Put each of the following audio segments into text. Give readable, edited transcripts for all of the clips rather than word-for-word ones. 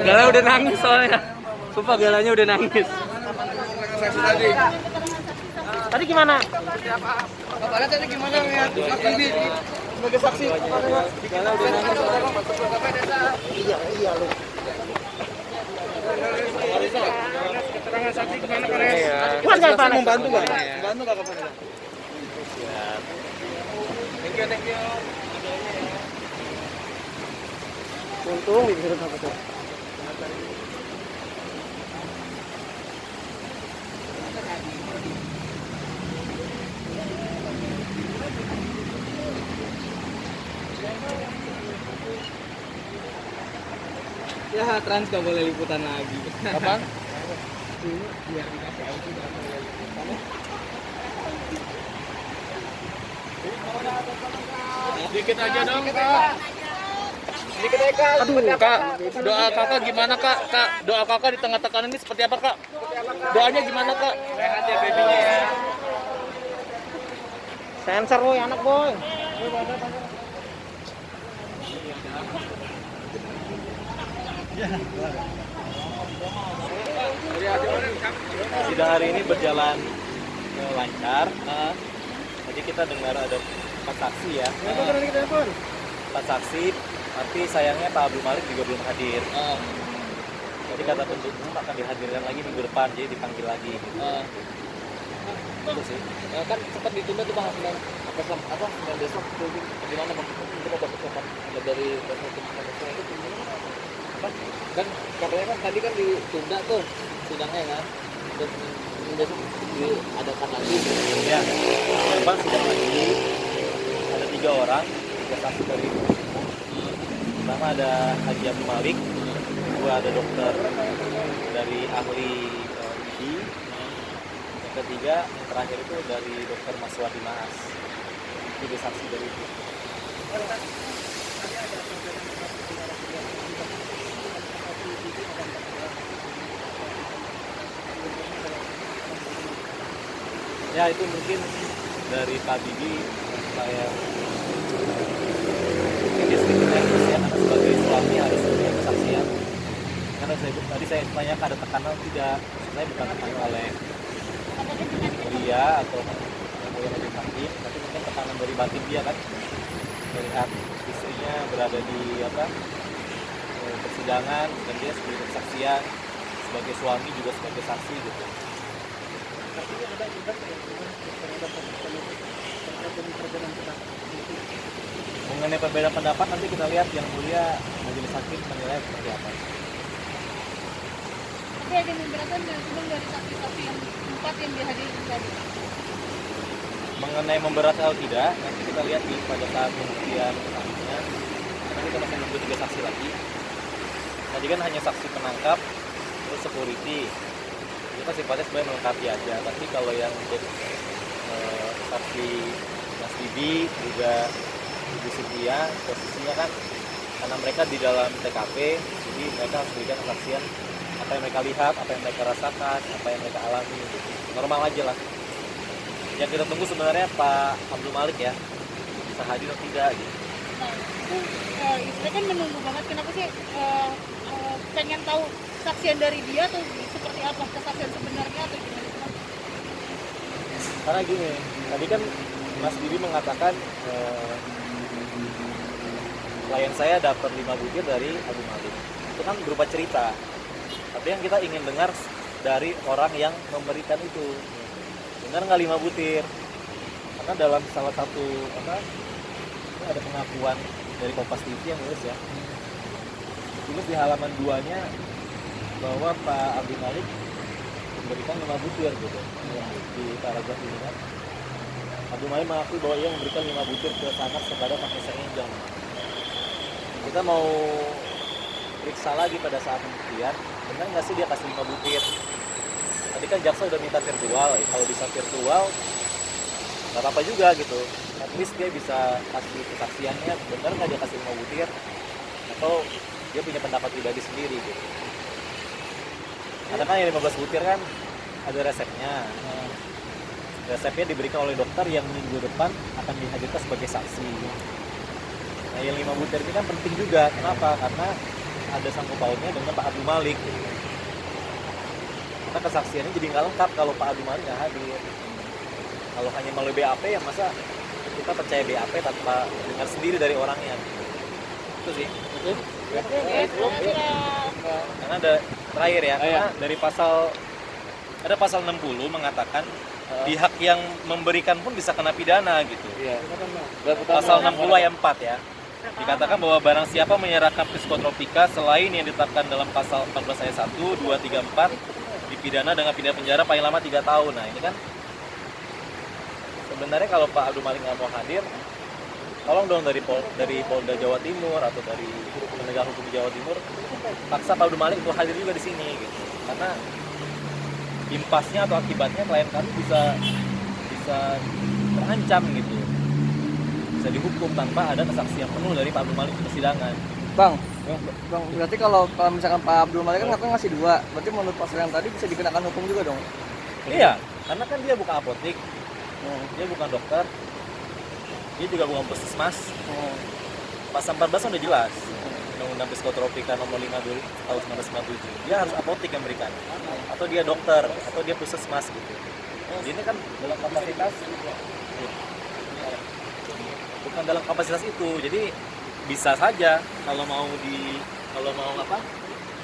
Gala udah nangis soalnya. Sumpah Galanya udah nangis. Tadi gimana? Bapak tadi gimana ngeliat Mas Bibi sebagai saksi? Gala udah nangis soalnya. Iya lu. Keterangan saksi gimana Pak Res? Gimana Membantu nggak? Membantu nggak Pak Res? Thank you. Untung disuruh apa tuh? Ya Trans gak boleh liputan lagi. Apa? Biar dikasih audio gak boleh liputan. Dikit aja dong Kak. Dikit aja Kak. Aduh, Kak, doa kakak gimana Kak? Kak, doa kakak di tengah tekanan ini seperti apa Kak? Doanya gimana Kak? Sehat ya babynya ya. Sensor boy, anak boy. Sidang hari ini berjalan lancar. Jadi kita dengar ada 4 saksi ya. 4 saksi, tapi sayangnya Pak Abdul Malik juga belum hadir. Jadi kata penuntut umum akan dihadirkan lagi minggu depan, jadi dipanggil lagi. Itu sih. Kan sempat ditunda tuh Bang Senin besok tuh gimana Bang? Itu mau dapat kapan? Dari besok itu gimana? Kan katanya kan tadi kan ditunda tuh sidangnya kan. Terus besok diadakan lagi. Ya, depan sidang lagi. Ada 3 orang, 3 saksi dari umum. Pertama ada Haji Abdul Malik, kedua ada dokter dari ahli ID, yang ketiga, yang terakhir itu dari dokter Maswati Maas. Itu saksi dari itu. Ya itu mungkin dari Pak Bibi saya mungkin dia sedikit nervous ya, karena sebagai suami harus punya kesaksian. Karena tadi saya tanya ada tekanan tidak, saya bukan tekanan oleh dia atau yang lebih hakim, tapi mungkin tekanan dari batin dia kan, melihat istrinya berada di persidangan dan dia sebagai kesaksian, sebagai suami juga sebagai saksi gitu. Mengenai perbedaan pendapat nanti kita lihat yang mulia majelis hakim menilai seperti apa. Tapi ada memberatan dan sebelum dari saksi-saksi yang 4 yang dihadiri tadi. Mengenai memberat atau tidak, nanti kita lihat pada saat pembuktian selanjutnya. Nanti kita masih menunggu 3 saksi lagi. Tadi kan hanya saksi penangkap, terus security. Kita sifatnya sebenarnya melengkapi aja. Tapi kalau yang untuk saksi Mas Bibi juga Ibu Cynthia, posisinya kan karena mereka di dalam TKP, jadi mereka harus berikan kesaksian apa yang mereka lihat, apa yang mereka rasakan, apa yang mereka alami. Normal aja lah. Yang kita tunggu sebenarnya Pak Abdul Malik ya, bisa hadir atau tidak gitu. Nah, itu istrinya kan menunggu banget. Kenapa sih pengen tahu kesaksian dari dia atau seperti apa kesaksian sebenarnya atau gimana? Karena gini, tadi kan Mas Bibi mengatakan klien saya dapat 5 butir dari Abdul Malik. Itu kan berupa cerita. Tapi yang kita ingin dengar dari orang yang memberikan itu. Benar nggak 5 butir? Karena dalam salah satu itu ada pengakuan dari Kompas TV yang nulis ya. Tulis di halaman 2-nya bahwa Pak Abdul Malik memberikan 5 butir gitu. Di paragraf ini kan. Abdul Malik mengakui bahwa ia memberikan 5 butir ke Sanas kepada Vanessa Angel. Kita mau periksa lagi pada saat pembuktian, benar nggak sih dia kasih 5 butir? Tadi kan jaksa udah minta virtual, ya. Kalau bisa virtual nggak apa-apa juga gitu. At least dia bisa kasih kesaksiannya, benar nggak dia kasih 5 butir? Atau dia punya pendapat pribadi sendiri gitu. Karena kan yang 15 butir kan ada resepnya. Resepnya diberikan oleh dokter yang minggu depan akan dihadirkan sebagai saksi. Nah yang 5 butir ini kan penting juga. Kenapa? Karena ada sangkut pautnya dengan Pak Abdul Malik gitu. Karena kesaksiannya jadi nggak lengkap kalau Pak Abdul Malik nggak hadir. Kalau hanya melalui BAP ya masa kita percaya BAP tanpa dengar sendiri dari orangnya. Itu sih. Karena ada terakhir ya, karena dari ada pasal 60 mengatakan pihak yang memberikan pun bisa kena pidana gitu. Iya. Pasal 60 ayat 4 ya. Dikatakan bahwa barang siapa menyerahkan psikotropika selain yang ditetapkan dalam pasal 14 ayat 1, 2, 3, 4 dipidana dengan pidana penjara paling lama 3 tahun. Nah, ini kan sebenarnya kalau Pak Abdul Malik nggak mau hadir, tolong dong dari Polda Jawa Timur atau dari penegak hukum Jawa Timur paksa Pak Abdul Malik untuk hadir juga di sini gitu. Karena impasnya atau akibatnya klien kami bisa terancam gitu, bisa dihukum tanpa ada kesaksian penuh dari Pak Abdul Malik di persidangan. Bang, berarti kalau misalkan Pak Abdul Malik kan katanya ngasih 2, berarti menurut pasal yang tadi bisa dikenakan hukum juga dong? Iya, karena kan dia bukan apotek, dia bukan dokter, dia juga bukan puskesmas. Pasal 14 udah jelas, Undang-Undang Psikotropika nomor 5 tahun 1997, dia harus apotek yang berikan, atau dia dokter, atau dia puskesmas gitu. Ini kan dalam kapasitas, bukan dalam kapasitas itu, jadi bisa saja kalau mau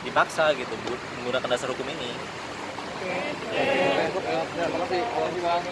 dipaksa gitu menggunakan dasar hukum ini. Terima kasih Bang.